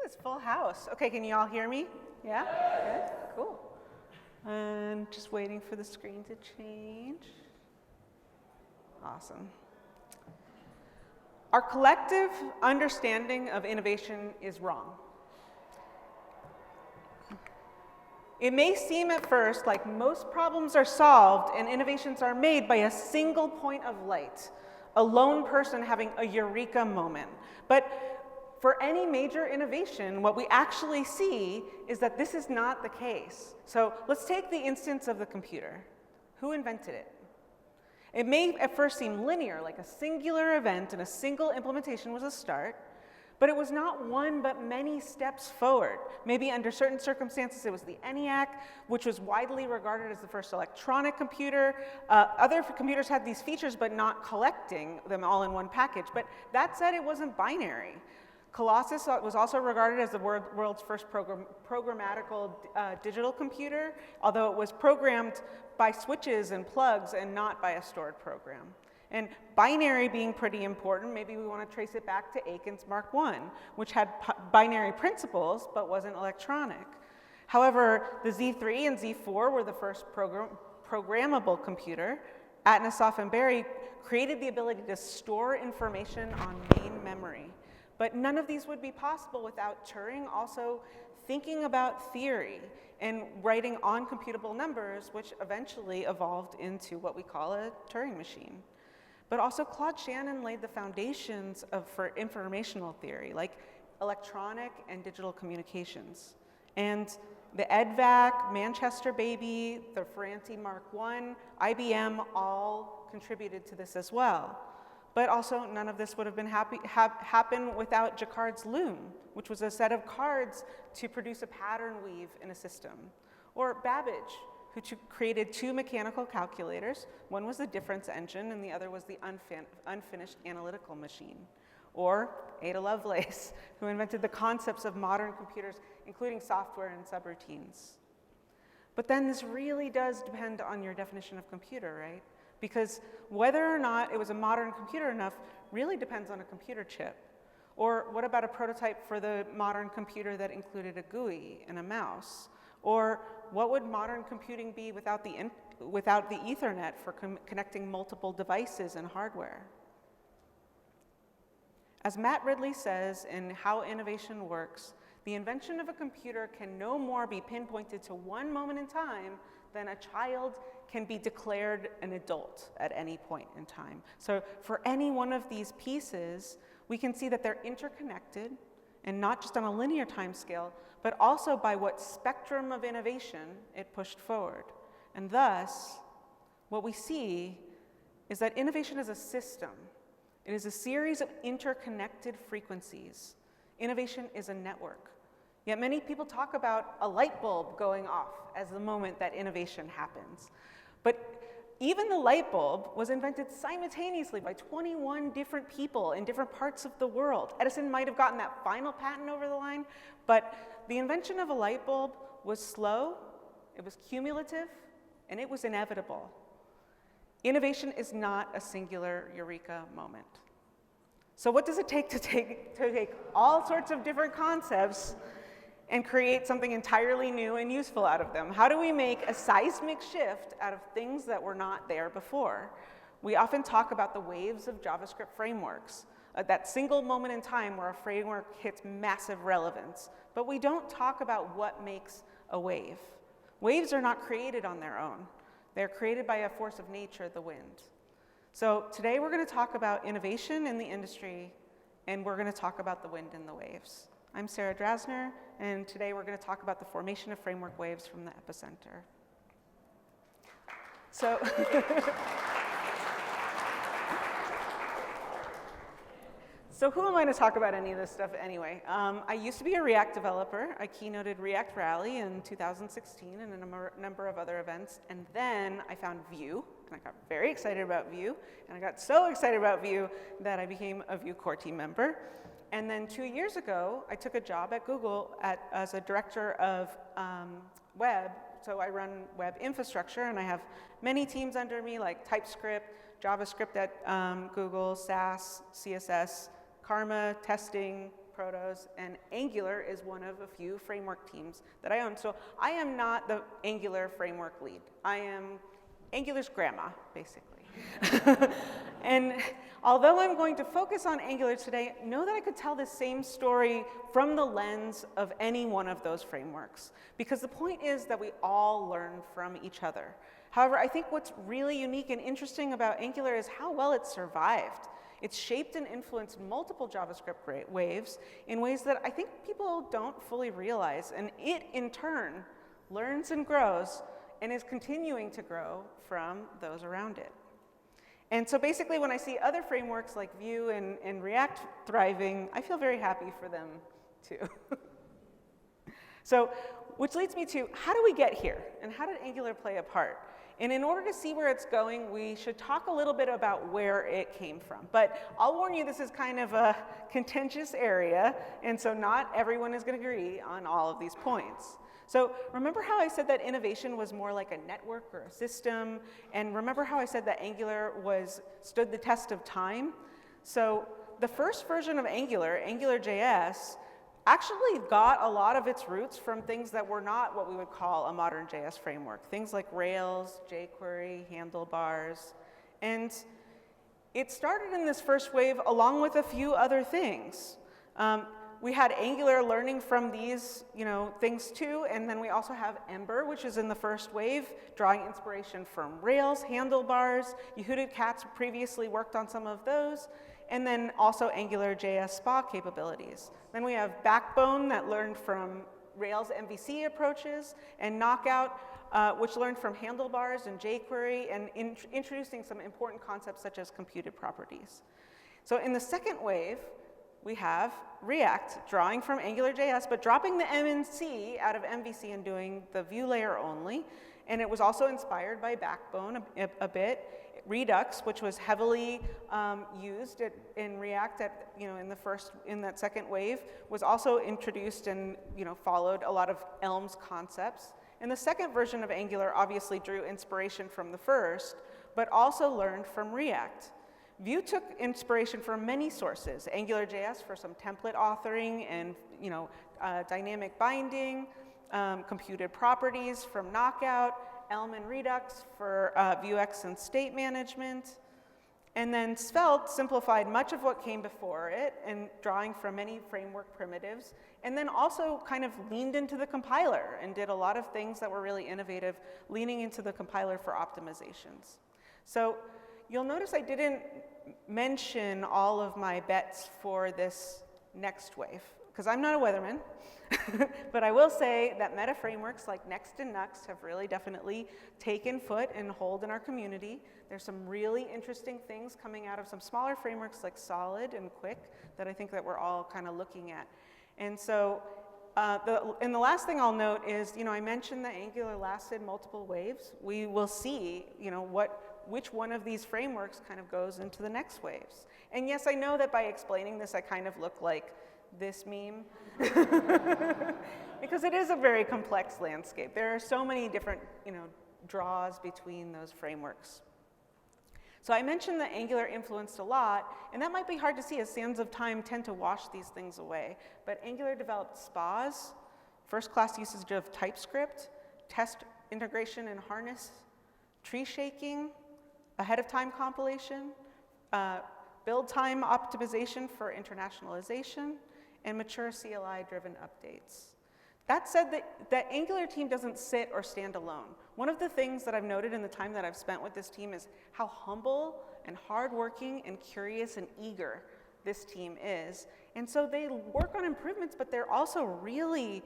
is full house. Okay, can you all hear me? Yeah? Good, cool. And just waiting for the screen to change. Awesome. Our collective understanding of innovation is wrong. It may seem at first like most problems are solved and innovations are made by a single point of light, a lone person having a eureka moment. But for any major innovation, what we actually see is that this is not the case. So let's take the instance of the computer. Who invented it? It may at first seem linear, like a singular event and a single implementation was a start, but it was not one but many steps forward. Maybe under certain circumstances it was the ENIAC, which was widely regarded as the first electronic computer. Other computers had these features but not collecting them all in one package. But that said, it wasn't binary. Colossus was also regarded as the world's first programmatical digital computer, although it was programmed by switches and plugs and not by a stored program. And binary being pretty important, maybe we want to trace it back to Aiken's Mark I, which had binary principles but wasn't electronic. However, the Z3 and Z4 were the first programmable computer. Atnasoff and Berry created the ability to store information on main memory. But none of these would be possible without Turing also thinking about theory and writing on computable numbers, which eventually evolved into what we call a Turing machine. But also Claude Shannon laid the foundations for informational theory, like electronic and digital communications. And the EDVAC, Manchester Baby, the Ferranti Mark I, IBM all contributed to this as well. But also, none of this would have been happened without Jacquard's loom, which was a set of cards to produce a pattern weave in a system. Or Babbage, who created two mechanical calculators. One was the difference engine, and the other was the unfinished analytical machine. Or Ada Lovelace, who invented the concepts of modern computers, including software and subroutines. But then this really does depend on your definition of computer, right? Because whether or not it was a modern computer enough really depends on a computer chip. Or what about a prototype for the modern computer that included a GUI and a mouse? Or what would modern computing be without the Ethernet for connecting multiple devices and hardware? As Matt Ridley says in How Innovation Works, the invention of a computer can no more be pinpointed to one moment in time than a child can be declared an adult at any point in time. So for any one of these pieces, we can see that they're interconnected, and not just on a linear time scale, but also by what spectrum of innovation it pushed forward. And thus, what we see is that innovation is a system. It is a series of interconnected frequencies. Innovation is a network. Yet many people talk about a light bulb going off as the moment that innovation happens. But even the light bulb was invented simultaneously by 21 different people in different parts of the world. Edison might have gotten that final patent over the line, but the invention of a light bulb was slow, it was cumulative, and it was inevitable. Innovation is not a singular eureka moment. So what does it take to take all sorts of different concepts and create something entirely new and useful out of them? How do we make a seismic shift out of things that were not there before? We often talk about the waves of JavaScript frameworks, that single moment in time where a framework hits massive relevance. But we don't talk about what makes a wave. Waves are not created on their own. They're created by a force of nature, the wind. So today we're going to talk about innovation in the industry, and we're going to talk about the wind and the waves. I'm Sarah Drasner, and today we're going to talk about the formation of framework waves from the epicenter. So, so who am I to talk about any of this stuff anyway? I used to be a React developer. I keynoted React Rally in 2016 and a number of other events, and then I found Vue, and I got very excited about Vue, and I got so excited about Vue that I became a Vue core team member. And then 2 years ago, I took a job at Google as a director of web. So I run web infrastructure, and I have many teams under me, like TypeScript, JavaScript at Google, SAS, CSS, Karma, testing, protos, and Angular is one of a few framework teams that I own. So I am not the Angular framework lead. I am Angular's grandma, basically. And although I'm going to focus on Angular today, know that I could tell the same story from the lens of any one of those frameworks, because the point is that we all learn from each other. However, I think what's really unique and interesting about Angular is how well it survived. It's shaped and influenced multiple JavaScript waves in ways that I think people don't fully realize, and it, in turn, learns and grows and is continuing to grow from those around it. And so basically, when I see other frameworks like Vue and React thriving, I feel very happy for them too. So, which leads me to, how do we get here? And how did Angular play a part? And in order to see where it's going, we should talk a little bit about where it came from. But I'll warn you, this is kind of a contentious area, and so not everyone is going to agree on all of these points. So remember how I said that innovation was more like a network or a system? And remember how I said that Angular stood the test of time? So the first version of Angular, AngularJS, actually got a lot of its roots from things that were not what we would call a modern JS framework. Things like Rails, jQuery, handlebars. And it started in this first wave along with a few other things. We had Angular learning from these things too, and then we also have Ember, which is in the first wave, drawing inspiration from Rails, handlebars. Yehudit Katz previously worked on some of those, and then also AngularJS SPA capabilities. Then we have Backbone that learned from Rails MVC approaches, and Knockout, which learned from handlebars and jQuery, and introducing some important concepts such as computed properties. So in the second wave, we have React drawing from AngularJS, but dropping the M and C out of MVC and doing the Vue layer only. And it was also inspired by Backbone a bit. Redux, which was heavily used in React in that second wave, was also introduced and followed a lot of Elm's concepts. And the second version of Angular obviously drew inspiration from the first, but also learned from React. Vue took inspiration from many sources, AngularJS for some template authoring and dynamic binding, computed properties from Knockout, Elm and Redux for Vuex and state management. And then Svelte simplified much of what came before it and drawing from many framework primitives, and then also kind of leaned into the compiler and did a lot of things that were really innovative, leaning into the compiler for optimizations. So you'll notice I didn't mention all of my bets for this next wave, because I'm not a weatherman, but I will say that meta frameworks like Next and Nuxt have really definitely taken foot and hold in our community. There's some really interesting things coming out of some smaller frameworks like Solid and Quick that I think that we're all kind of looking at. And so, the last thing I'll note is, I mentioned that Angular lasted multiple waves. We will see, which one of these frameworks kind of goes into the next waves. And yes, I know that by explaining this, I kind of look like this meme, because it is a very complex landscape. There are so many different, draws between those frameworks. So I mentioned that Angular influenced a lot, and that might be hard to see as sands of time tend to wash these things away. But Angular developed SPAs, first-class usage of TypeScript, test integration and harness, tree shaking, ahead-of-time compilation, build time optimization for internationalization, and mature CLI-driven updates. That said, that Angular team doesn't sit or stand alone. One of the things that I've noted in the time that I've spent with this team is how humble and hardworking and curious and eager this team is. And so they work on improvements, but they're also really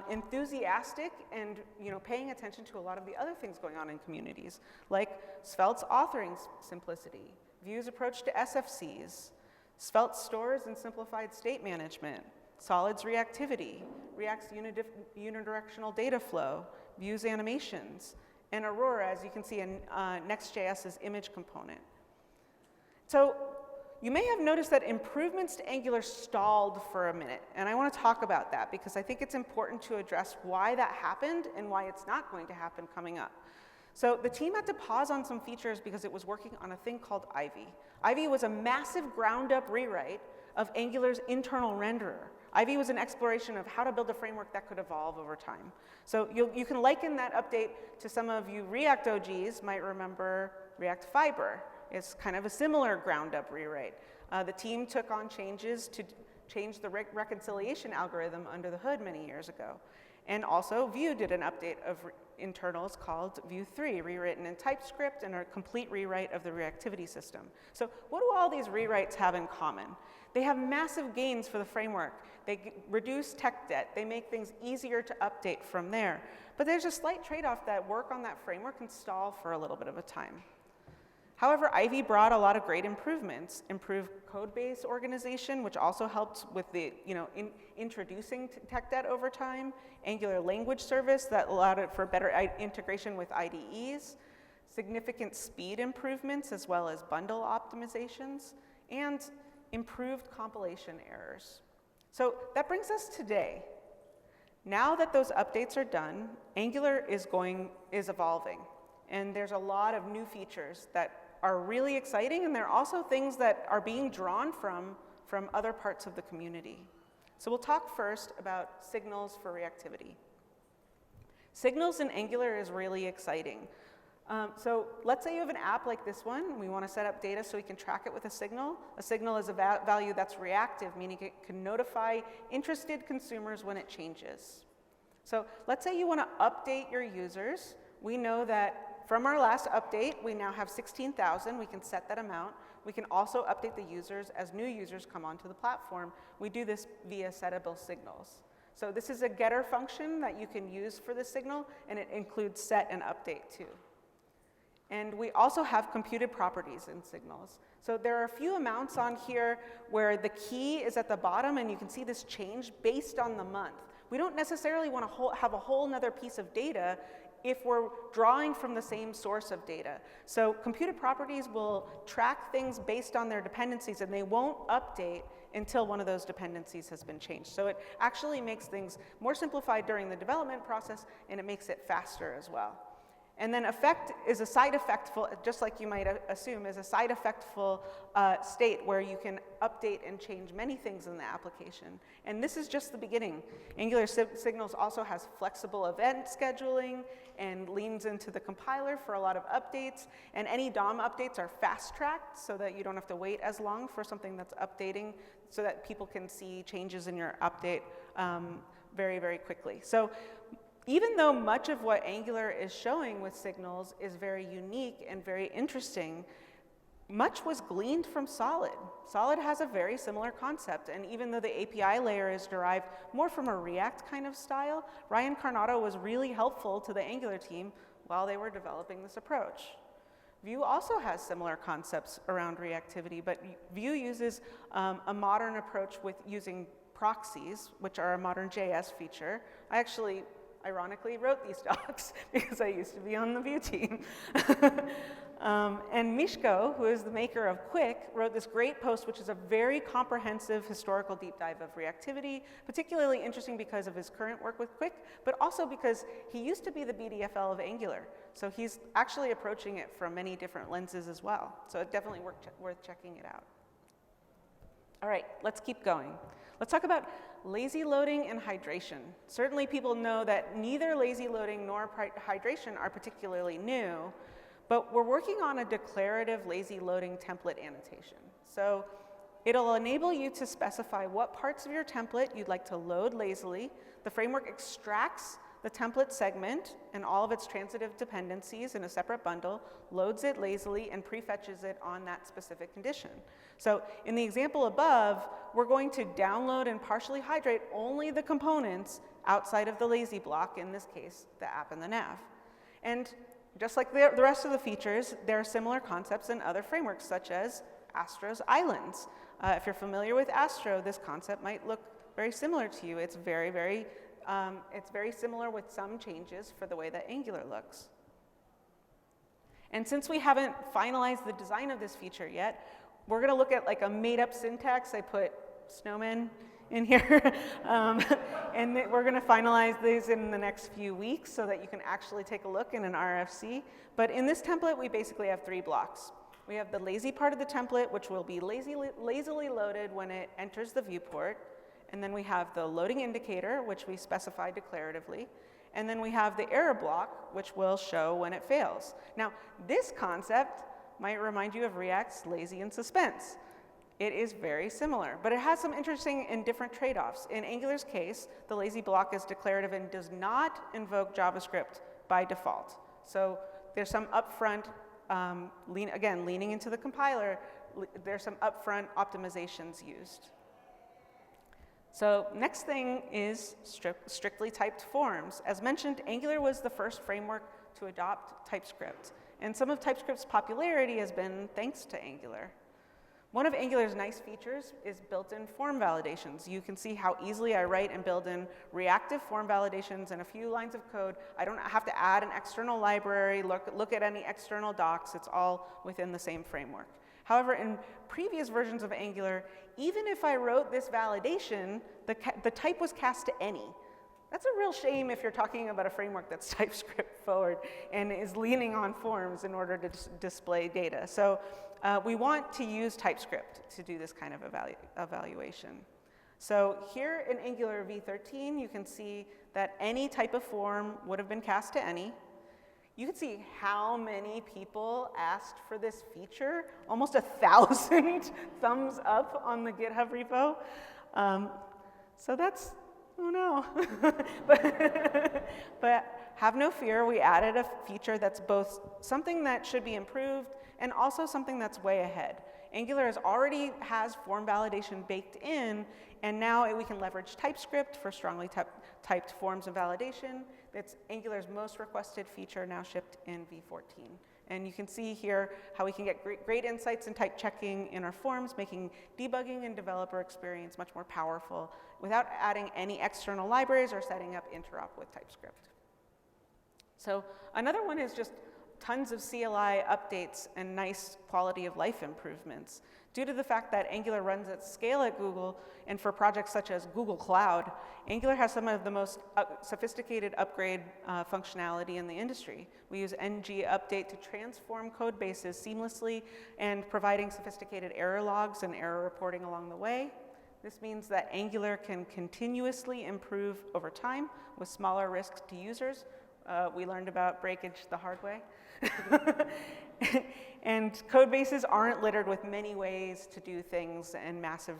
enthusiastic and paying attention to a lot of the other things going on in communities, like Svelte's authoring simplicity, Vue's approach to SFCs, Svelte stores and simplified state management, Solid's reactivity, React's unidirectional data flow, Vue's animations, and Aurora, as you can see in Next.js's image component. So you may have noticed that improvements to Angular stalled for a minute, and I want to talk about that because I think it's important to address why that happened and why it's not going to happen coming up. So the team had to pause on some features because it was working on a thing called Ivy. Ivy was a massive ground-up rewrite of Angular's internal renderer. Ivy was an exploration of how to build a framework that could evolve over time. So you can liken that update to some of you React OGs might remember React Fiber. It's kind of a similar ground-up rewrite. The team took on changes to change the reconciliation algorithm under the hood many years ago. And also, Vue did an update of internals called Vue 3, rewritten in TypeScript and a complete rewrite of the reactivity system. So what do all these rewrites have in common? They have massive gains for the framework. They reduce tech debt. They make things easier to update from there. But there's a slight trade-off that work on that framework can stall for a little bit of a time. However, Ivy brought a lot of great improvements, improved code base organization, which also helped with the, introducing tech debt over time, Angular language service that allowed it for better integration with IDEs, significant speed improvements as well as bundle optimizations, and improved compilation errors. So that brings us today. Now that those updates are done, Angular is evolving, and there's a lot of new features that are really exciting, and there are also things that are being drawn from other parts of the community. So we'll talk first about signals for reactivity. Signals in Angular is really exciting. So let's say you have an app like this one, and we want to set up data so we can track it with a signal. A signal is a value that's reactive, meaning it can notify interested consumers when it changes. So let's say you want to update your users. We know that from our last update, we now have 16,000. We can set that amount. We can also update the users as new users come onto the platform. We do this via settable signals. So this is a getter function that you can use for the signal, and it includes set and update too. And we also have computed properties in signals. So there are a few amounts on here where the key is at the bottom, and you can see this change based on the month. We don't necessarily want to have a whole nother piece of data if we're drawing from the same source of data. So computed properties will track things based on their dependencies, and they won't update until one of those dependencies has been changed. So it actually makes things more simplified during the development process, and it makes it faster as well. And then effect is a side effectful, just like you might assume, is a side effectful state where you can update and change many things in the application. And this is just the beginning. Angular Signals also has flexible event scheduling and leans into the compiler for a lot of updates. And any DOM updates are fast-tracked so that you don't have to wait as long for something that's updating, so that people can see changes in your update very, very quickly. So even though much of what Angular is showing with signals is very unique and very interesting, much was gleaned from Solid. Solid has a very similar concept, and even though the API layer is derived more from a React kind of style, Ryan Carnotto was really helpful to the Angular team while they were developing this approach. Vue also has similar concepts around reactivity, but Vue uses a modern approach with using proxies, which are a modern JS feature. I actually ironically wrote these docs because I used to be on the Vue team. And Mishko, who is the maker of Quick, wrote this great post, which is a very comprehensive historical deep dive of reactivity, particularly interesting because of his current work with Quick, but also because he used to be the BDFL of Angular. So he's actually approaching it from many different lenses as well. So it's definitely worth checking it out. All right, let's keep going. Let's talk about lazy loading and hydration. Certainly people know that neither lazy loading nor hydration are particularly new, but we're working on a declarative lazy loading template annotation. So it'll enable you to specify what parts of your template you'd like to load lazily. The framework extracts the template segment and all of its transitive dependencies in a separate bundle, loads it lazily, and prefetches it on that specific condition. So in the example above, we're going to download and partially hydrate only the components outside of the lazy block, in this case, the app and the nav. And just like the rest of the features, there are similar concepts in other frameworks, such as Astro's islands. If you're familiar with Astro, this concept might look very similar to you. It's very similar with some changes for the way that Angular looks. And since we haven't finalized the design of this feature yet, we're going to look at like a made-up syntax. I put snowman in here. And we're going to finalize these in the next few weeks so that you can actually take a look in an RFC. But in this template, we basically have 3 blocks. We have the lazy part of the template, which will be lazily loaded when it enters the viewport. And then we have the loading indicator, which we specify declaratively. And then we have the error block, which will show when it fails. Now, this concept might remind you of React's lazy and suspense. It is very similar, but it has some interesting and different trade-offs. In Angular's case, the lazy block is declarative and does not invoke JavaScript by default. So there's some upfront, leaning into the compiler, there's some upfront optimizations used. So next thing is strictly typed forms. As mentioned, Angular was the first framework to adopt TypeScript. And some of TypeScript's popularity has been thanks to Angular. One of Angular's nice features is built-in form validations. You can see how easily I write and build in reactive form validations in a few lines of code. I don't have to add an external library, look at any external docs. It's all within the same framework. However, in previous versions of Angular, even if I wrote this validation, the type was cast to any. That's a real shame if you're talking about a framework that's TypeScript forward and is leaning on forms in order to display data. So we want to use TypeScript to do this kind of evaluation. So here in Angular v13, you can see that any type of form would have been cast to any. You can see how many people asked for this feature, almost 1,000 thumbs up on the GitHub repo. So that's, oh no. but have no fear, we added a feature that's both something that should be improved and also something that's way ahead. Angular already has form validation baked in, and now we can leverage TypeScript for strongly typed forms of validation. It's Angular's most requested feature, now shipped in v14. And you can see here how we can get great insights in type checking in our forms, making debugging and developer experience much more powerful without adding any external libraries or setting up interop with TypeScript. So another one is just tons of CLI updates and nice quality of life improvements. Due to the fact that Angular runs at scale at Google, and for projects such as Google Cloud, Angular has some of the most sophisticated upgrade functionality in the industry. We use ng update to transform code bases seamlessly and providing sophisticated error logs and error reporting along the way. This means that Angular can continuously improve over time with smaller risks to users. We learned about breakage the hard way. And code bases aren't littered with many ways to do things and massive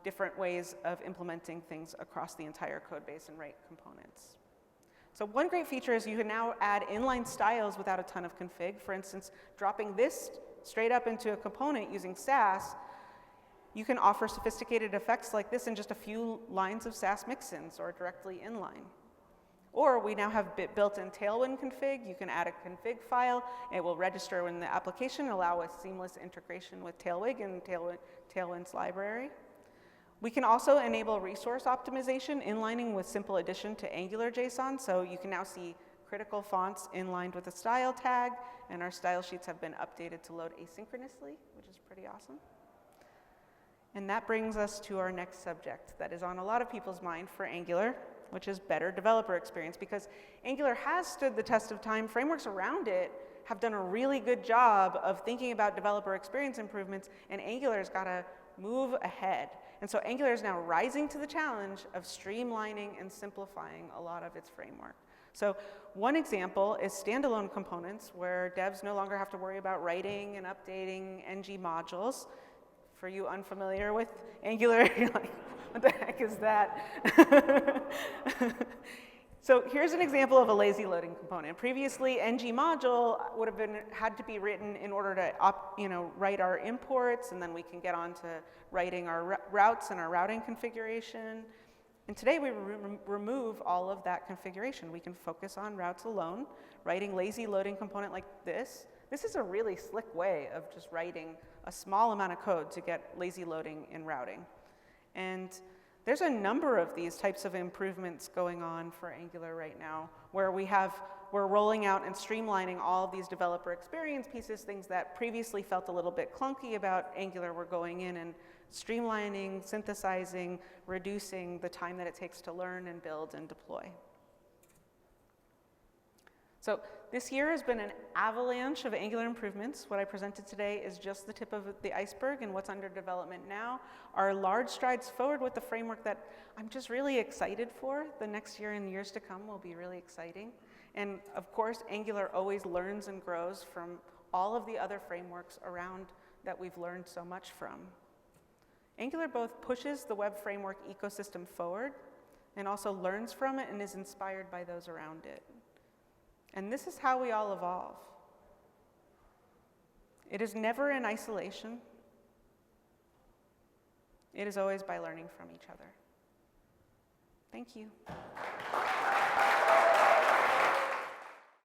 different ways of implementing things across the entire code base and write components. So one great feature is you can now add inline styles without a ton of config. For instance, dropping this straight up into a component using Sass, you can offer sophisticated effects like this in just a few lines of Sass mixins or directly inline. Or we now have built-in Tailwind config. You can add a config file. It will register in the application, allow a seamless integration with Tailwind and Tailwind's library. We can also enable resource optimization, inlining with simple addition to Angular JSON. So you can now see critical fonts inlined with a style tag, and our style sheets have been updated to load asynchronously, which is pretty awesome. And that brings us to our next subject that is on a lot of people's mind for Angular, which is better developer experience. Because Angular has stood the test of time, frameworks around it have done a really good job of thinking about developer experience improvements, and Angular's got to move ahead. And so Angular is now rising to the challenge of streamlining and simplifying a lot of its framework. So one example is standalone components, where devs no longer have to worry about writing and updating ng modules. For you unfamiliar with Angular, you're like, what the heck is that? So here's an example of a lazy loading component. Previously, ng module would have had to be written in order to write our imports, and then we can get on to writing our routes and our routing configuration. And today we remove all of that configuration. We can focus on routes alone, writing lazy loading component like this. This is a really slick way of just writing a small amount of code to get lazy loading in routing. And there's a number of these types of improvements going on for Angular right now, where we're rolling out and streamlining all of these developer experience pieces, things that previously felt a little bit clunky about Angular. We're going in and streamlining, synthesizing, reducing the time that it takes to learn and build and deploy. So this year has been an avalanche of Angular improvements. What I presented today is just the tip of the iceberg and what's under development now are large strides forward with the framework that I'm just really excited for. The next year and years to come will be really exciting. And of course, Angular always learns and grows from all of the other frameworks around that we've learned so much from. Angular both pushes the web framework ecosystem forward and also learns from it and is inspired by those around it. And this is how we all evolve. It is never in isolation. It is always by learning from each other. Thank you.